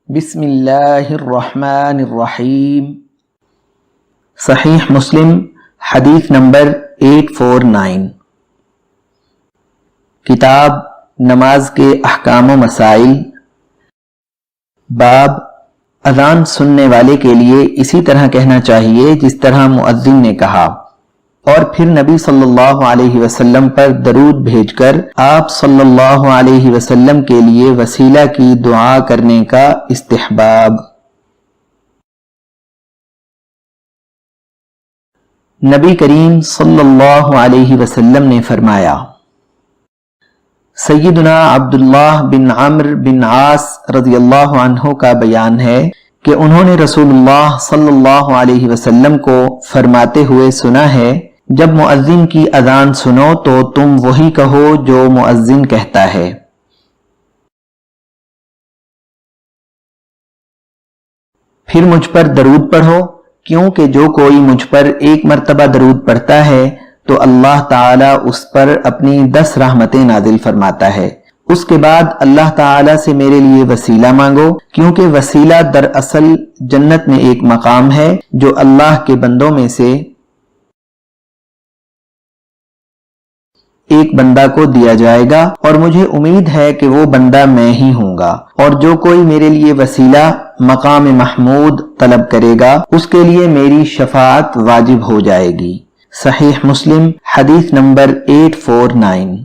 بسم اللہ الرحمن الرحیم۔ صحیح مسلم حدیث نمبر 849۔ کتاب نماز کے احکام و مسائل، باب اذان سننے والے کے لیے اسی طرح کہنا چاہیے جس طرح مؤذن نے کہا، اور پھر نبی صلی اللہ علیہ وسلم پر درود بھیج کر آپ صلی اللہ علیہ وسلم کے لیے وسیلہ کی دعا کرنے کا استحباب۔ نبی کریم صلی اللہ علیہ وسلم نے فرمایا، سیدنا عبداللہ بن عمرو بن عاص رضی اللہ عنہ کا بیان ہے کہ انہوں نے رسول اللہ صلی اللہ علیہ وسلم کو فرماتے ہوئے سنا ہے، جب مؤذن کی اذان سنو تو تم وہی کہو جو مؤذن کہتا ہے۔ پھر مجھ پر درود پڑھو، کیونکہ جو کوئی مجھ پر ایک مرتبہ درود پڑھتا ہے تو اللہ تعالی اس پر اپنی 10 رحمتیں نازل فرماتا ہے۔ اس کے بعد اللہ تعالی سے میرے لیے وسیلہ مانگو، کیونکہ وسیلہ دراصل جنت میں ایک مقام ہے جو اللہ کے بندوں میں سے ایک بندہ کو دیا جائے گا، اور مجھے امید ہے کہ وہ بندہ میں ہی ہوں گا، اور جو کوئی میرے لیے وسیلہ مقام محمود طلب کرے گا اس کے لیے میری شفاعت واجب ہو جائے گی۔ صحیح مسلم حدیث نمبر 849۔